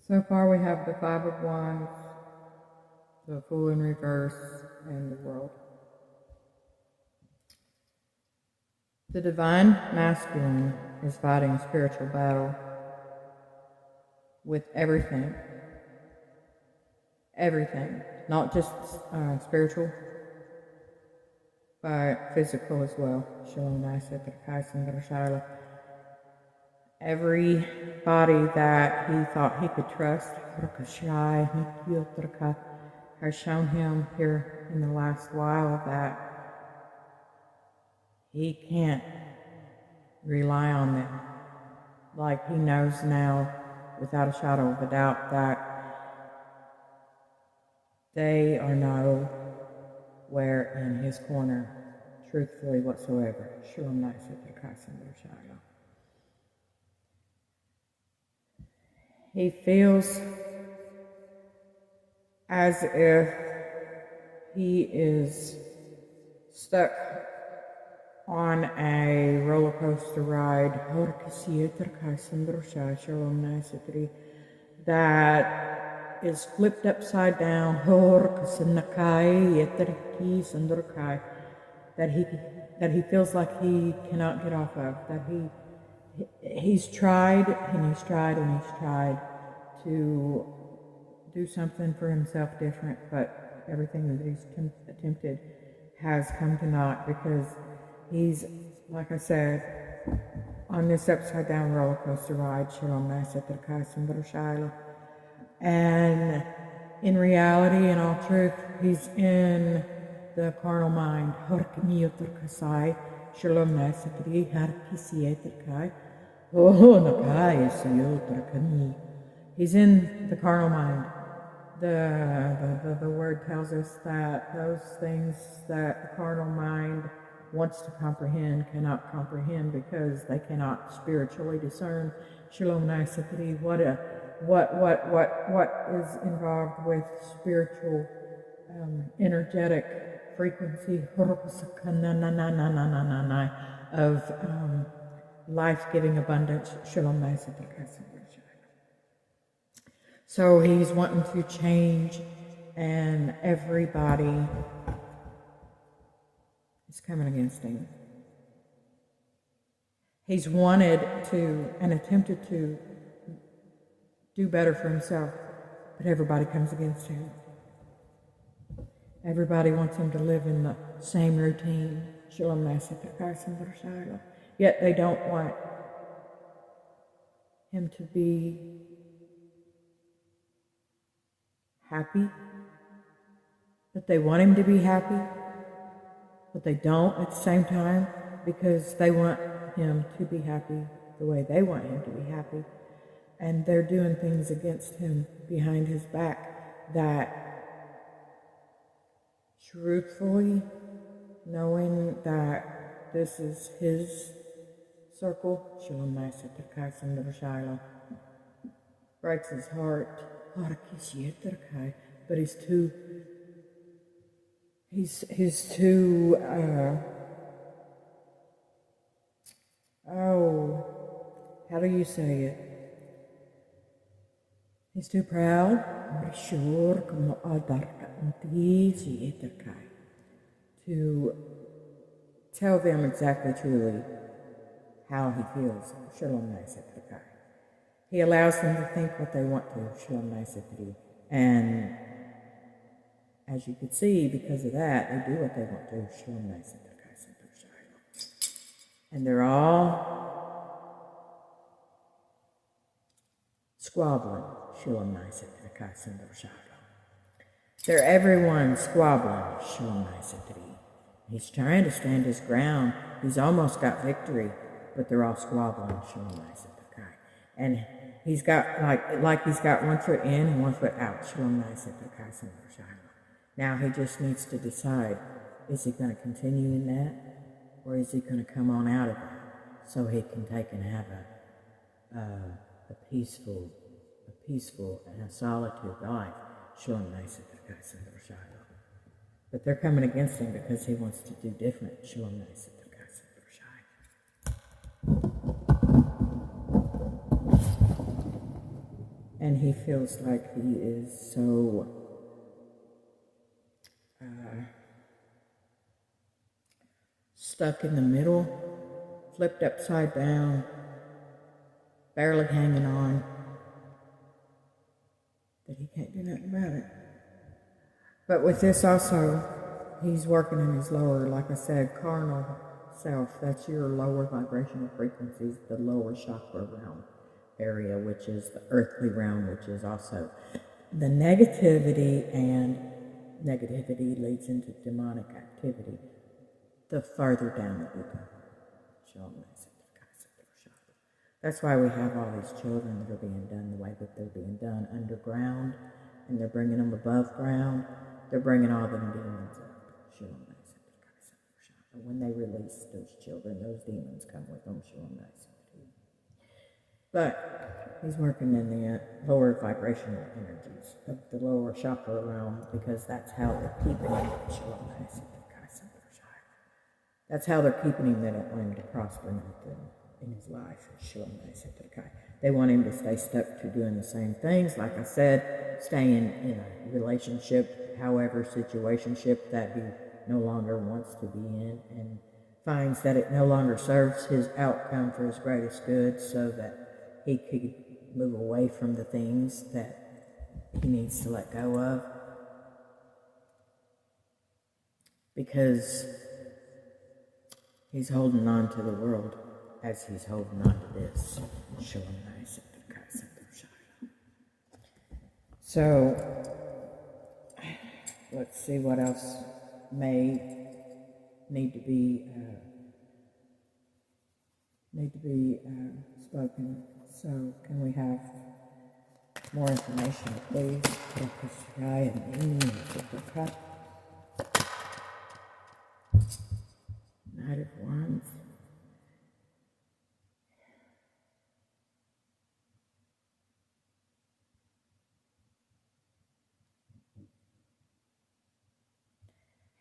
So far we have the Five of Wands, the Fool in reverse, and the World. The Divine Masculine is fighting a spiritual battle with everything. Everything. Not just spiritual, but physical as well. Everybody that he thought he could trust has shown him here in the last while that he can't rely on them. Like he knows now, without a shadow of a doubt, that they are nowhere in his corner, truthfully whatsoever. He feels as if he is stuck on a roller coaster ride that is flipped upside down, that he feels like he cannot get off of, that he's tried and he's tried and he's tried to do something for himself different, but everything that he's attempted has come to naught because he's, like I said, on this upside down roller coaster ride. And in reality, in all truth, he's in the carnal mind. He's in the carnal mind. The word tells us that those things that the carnal mind wants to comprehend cannot comprehend because they cannot spiritually discern. What is involved with spiritual energetic frequency of life-giving abundance. So he's wanting to change, and everybody is coming against him. He's wanted to and attempted to do better for himself, but everybody comes against him. Everybody wants him to live in the same routine. Yet they don't want him to be happy, but they want him to be happy, but they don't at the same time because they want him to be happy the way they want him to be happy. And they're doing things against him behind his back that, truthfully, knowing that this is his circle, breaks his heart. But he's too how do you say it? He's too proud to tell them exactly truly how he feels. He allows them to think what they want to. And as you can see, because of that, they do what they want to. And they're all squabbling. They're everyone squabbling. He's trying to stand his ground. He's almost got victory, but they're all squabbling. And he's got like he's got one foot in and one foot out. Now he just needs to decide, is he going to continue in that, or is he going to come on out of that so he can take and have a peaceful and a solitude life. But they're coming against him because he wants to do different. And he feels like he is so stuck in the middle, flipped upside down, barely hanging on, that he can't do nothing about it. But with this also, he's working in his lower, like I said, carnal self. That's your lower vibrational frequencies, the lower chakra realm area, which is the earthly realm, which is also the negativity, and negativity leads into demonic activity the farther down that you go. That's why we have all these children that are being done the way that they're being done underground, and they're bringing them above ground. They're bringing all them demons up. And when they release those children, those demons come with them. But he's working in the lower vibrational energies of the lower chakra realm, because that's how they're keeping him. That's how they're keeping him. They don't want him to prosper in his life. They want him to stay stuck to doing the same things. Like I said, staying in a relationship, however situationship that he no longer wants to be in, and finds that it no longer serves his outcome for his greatest good, so that he could move away from the things that he needs to let go of. Because he's holding on to the world as he's holding on to this. So, let's see what else may need to be spoken. So, can we have more information, please? Knight of Wands.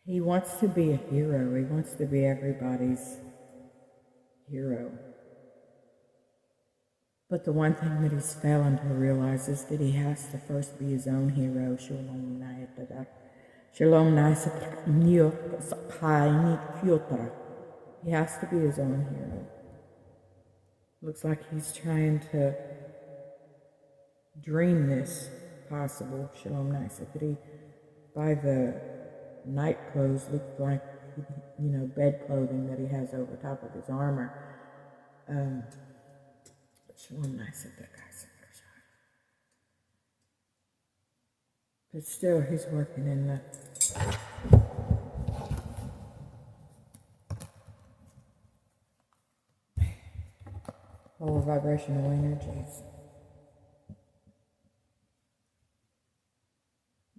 He wants to be a hero. He wants to be everybody's hero. But the one thing that he's failing to realize is that he has to first be his own hero. He has to be his own hero. Looks like he's trying to dream this possible. By the night clothes, look like, bed clothing that he has over top of his armor. But still, he's working in the lower vibrational energies.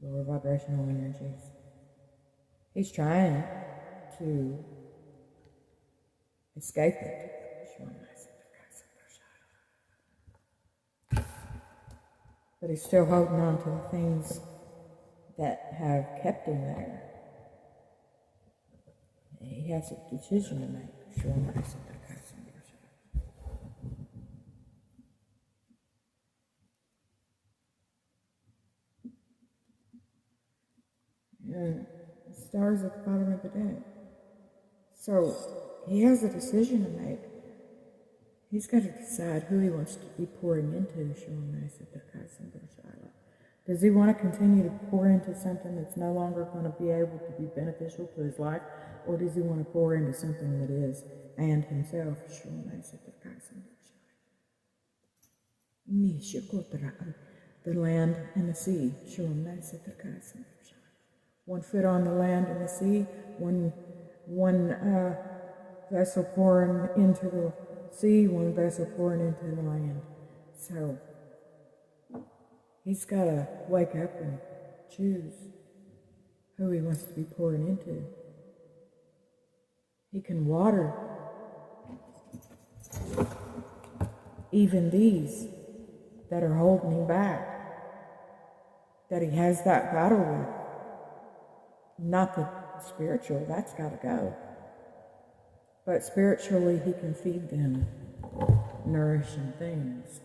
Lower vibrational energies. He's trying to escape it. But he's still holding on to the things that have kept him there. He has a decision to make. And the stars at the bottom of the deck. So he has a decision to make. He's got to decide who he wants to be pouring into. Does he want to continue to pour into something that's no longer going to be able to be beneficial to his life? Or does he want to pour into something that is, and himself? The land and the sea. One foot on the land and the sea, one vessel pouring into the sea, one vessel pouring into the land. So he's got to wake up and choose who he wants to be pouring into. He can water even these that are holding him back, that he has that battle with. Not the spiritual, that's got to go. But spiritually, he can feed them nourishing things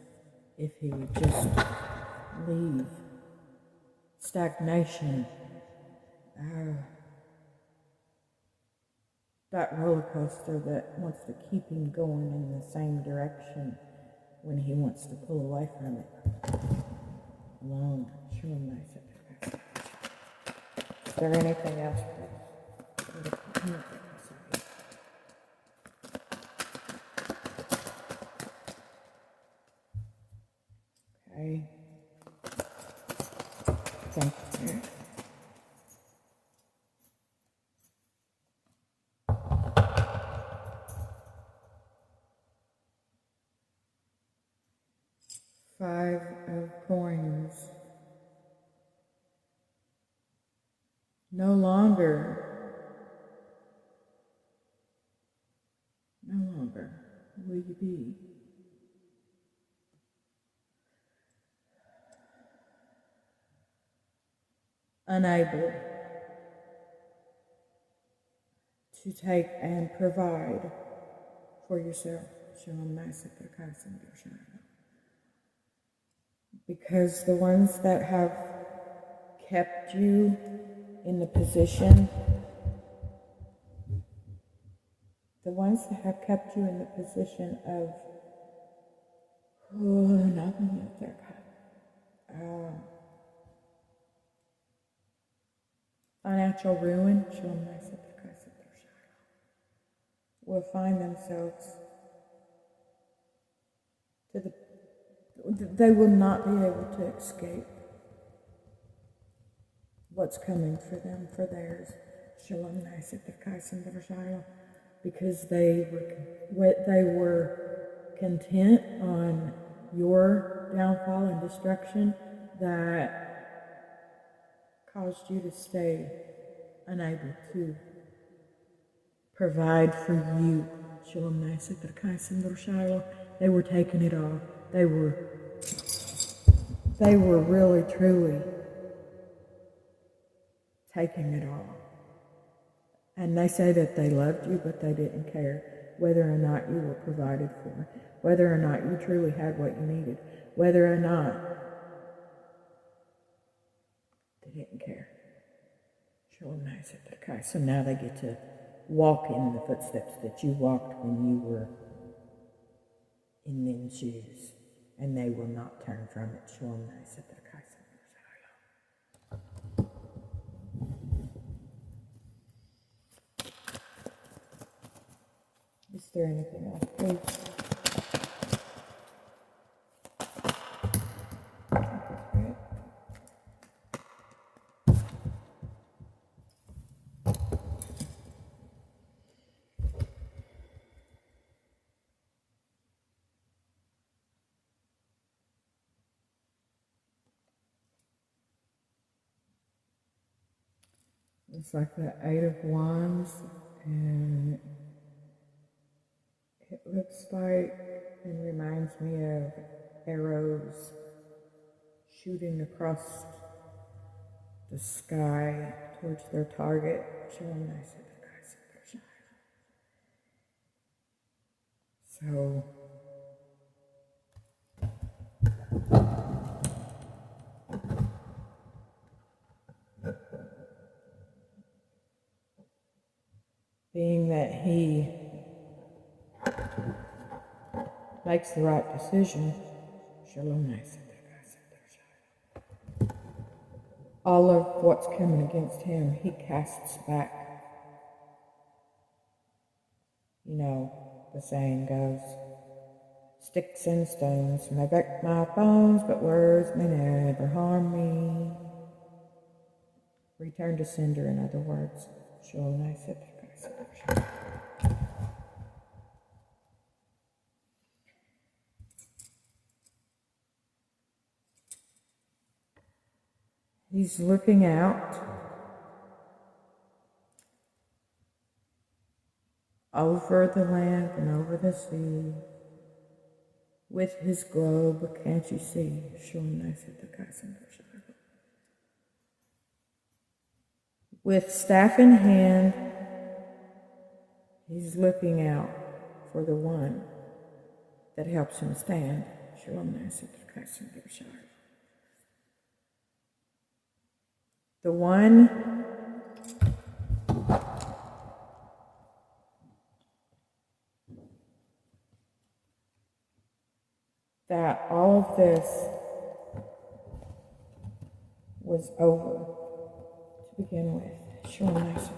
if he would just leave, stagnation, that roller coaster that wants to keep him going in the same direction when he wants to pull away from it. Alone, show him nice. Is there anything else, please? Okay. Thank you. Five of coins. No longer will you be unable to take and provide for yourself. Because the ones that have kept you in the position, of financial ruin, will find themselves they will not be able to escape what's coming for them, for theirs. Because they were content on your downfall and destruction that caused you to stay unable to provide for you. They were taking it all. They were really, truly taking it all. And they say that they loved you, but they didn't care whether or not you were provided for, whether or not you truly had what you needed, whether or not they didn't care. So now they get to walk in the footsteps that you walked when you were in them shoes, and they will not turn from it. Is there anything else, please? It's like the Eight of Wands, and it looks like and reminds me of arrows shooting across the sky towards their target. So being that he makes the right decision, all of what's coming against him, he casts back. You know, the saying goes, sticks and stones may break my bones, but words may never harm me. Return to sender, in other words. He's looking out over the land and over the sea with his globe. Can't you see? With staff in hand, he's looking out for the one that helps him stand. The one that all of this was over to begin with. Sure, nice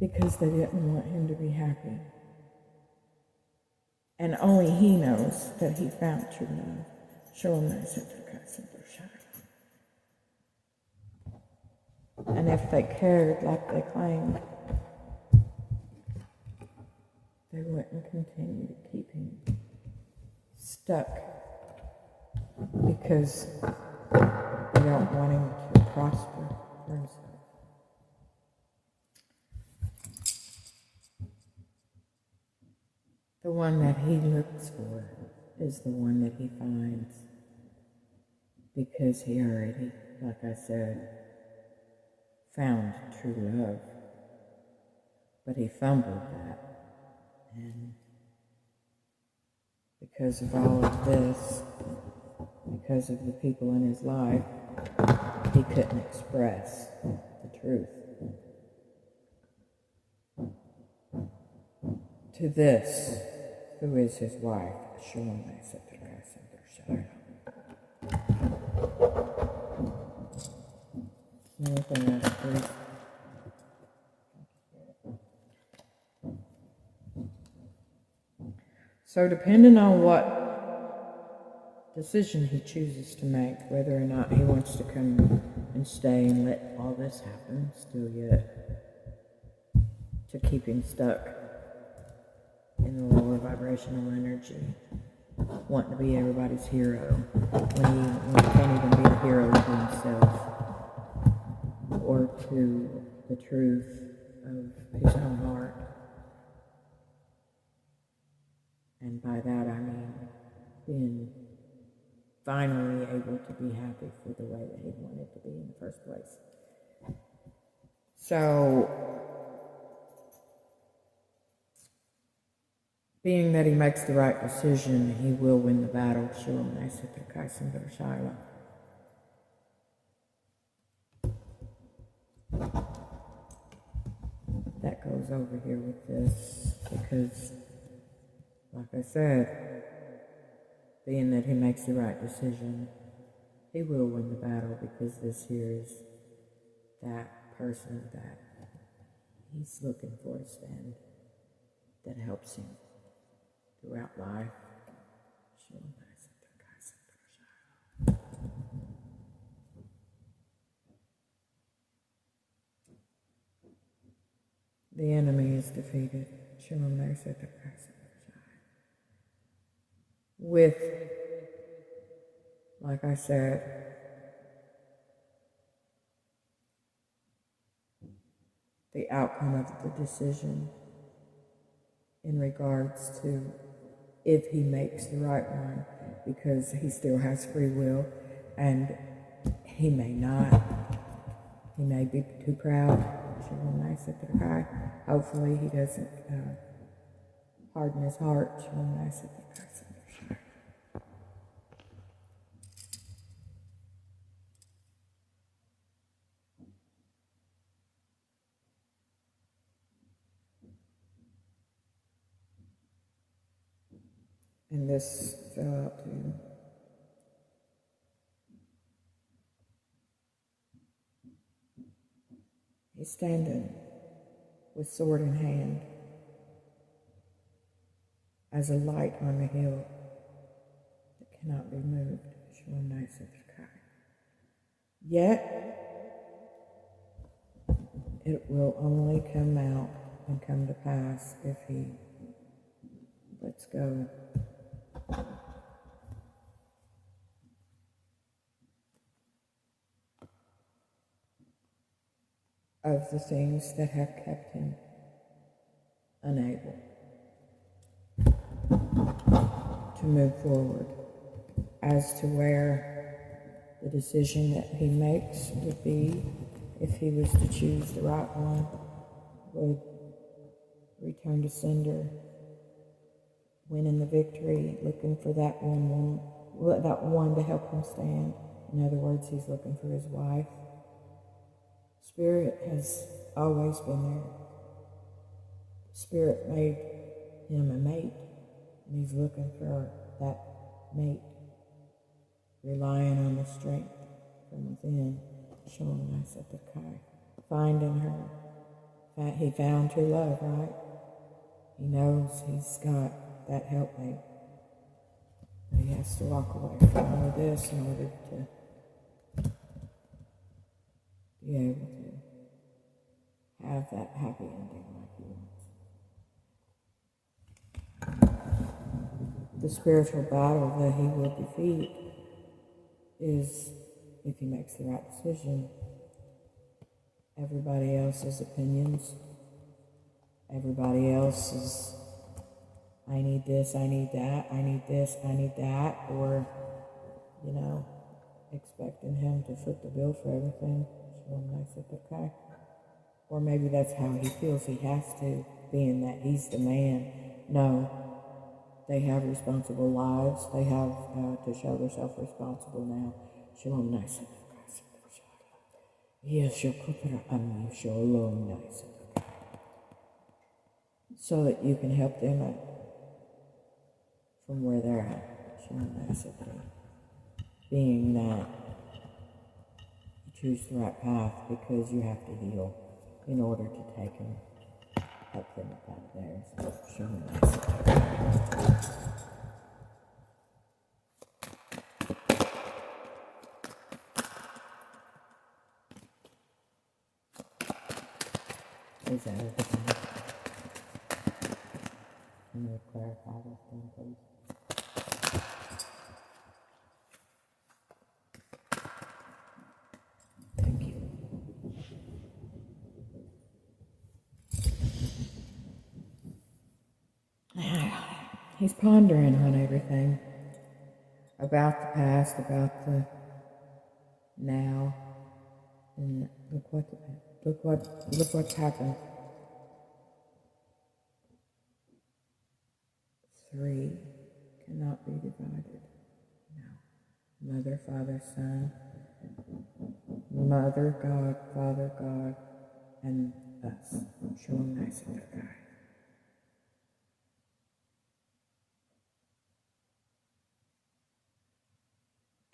because they didn't want him to be happy. And only he knows that he found true love. Sure, nice and if they cared like they claimed, they wouldn't continue to keep him stuck because they don't want him to prosper for himself. The one that he looks for is the one that he finds because he already, like I said, found true love. But he fumbled that. And because of all of this, because of the people in his life, he couldn't express the truth. To this, who is his wife, anything else, please? So depending on what decision he chooses to make, whether or not he wants to come and stay and let all this happen still yet, to keep him stuck in the lower vibrational energy, wanting to be everybody's hero, when he can't even be the hero to himself, or to the truth of his own heart. And by that I mean being finally able to be happy for the way that he wanted to be in the first place. So, being that he makes the right decision, he will win the battle. That goes over here with this because, like I said, being that he makes the right decision, he will win the battle because this here is that person that he's looking for to stand, that helps him throughout life. The enemy is defeated. With, like I said, the outcome of the decision in regards to if he makes the right one, because he still has free will, and he may not. He may be too proud. Hopefully he doesn't harden his heart. And this fell out too. He's standing with sword in hand as a light on the hill that cannot be moved. Yet, it will only come out and come to pass if he lets go of the things that have kept him unable to move forward, as to where the decision that he makes would be, if he was to choose the right one, would return to sender, winning the victory, looking for that one to help him stand In other words, he's looking for his wife. Spirit has always been there. Spirit made him a mate, and he's looking for that mate, relying on the strength from within. Showing us at the car, finding her. He found true love, right? He knows he's got that helpmate. But he has to walk away from all of this in order to be able to have that happy ending like he wants. The spiritual battle that he will defeat is, if he makes the right decision, everybody else's opinions, everybody else's, I need this, I need that, I need this, I need that, or, expecting him to foot the bill for everything. So I said, okay. Or maybe that's how he feels he has to, being that he's the man. No, they have responsible lives. They have to show themselves responsible now. Shalom nice. Yes, you'll put it shalom nice. So that you can help them out from where they're at. Shalom nice. Being that you choose the right path because you have to heal in order to take and help them up out of there. So shalom nice. Is that everything? Can you clarify this thing, please? Thank you. He's pondering on everything. About the past, about the now, and look what's happened. 3 cannot be divided. No. Mother, Father, Son, Mother, God, Father, God, and us. Shalom nice and God.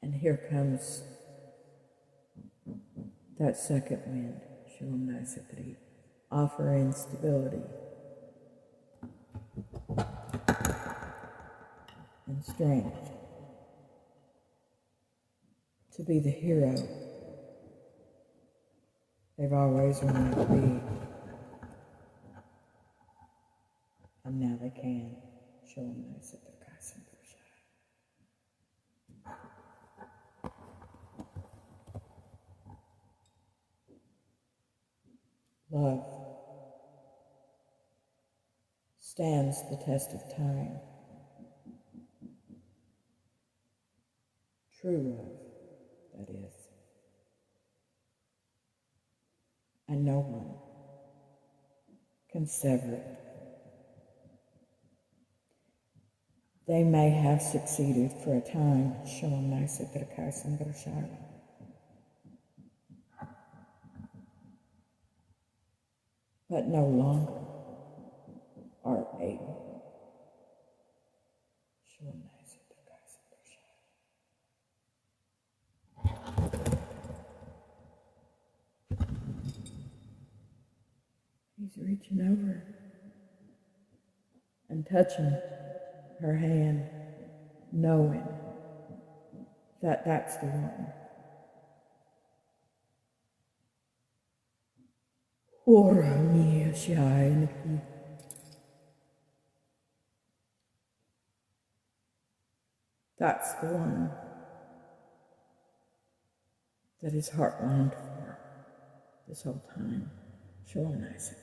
And here comes that second wind. Shalom nice and offering stability and strength to be the hero they've always wanted to be, and now they can. Shalom nice and love stands the test of time. True love, that is. And no one can sever it. They may have succeeded for a time. Shalom nice and but no longer are able. Shalom nice and he's reaching over and touching her hand, knowing that that's the one. That's the one that his heart longed for this whole time. Shalom nice.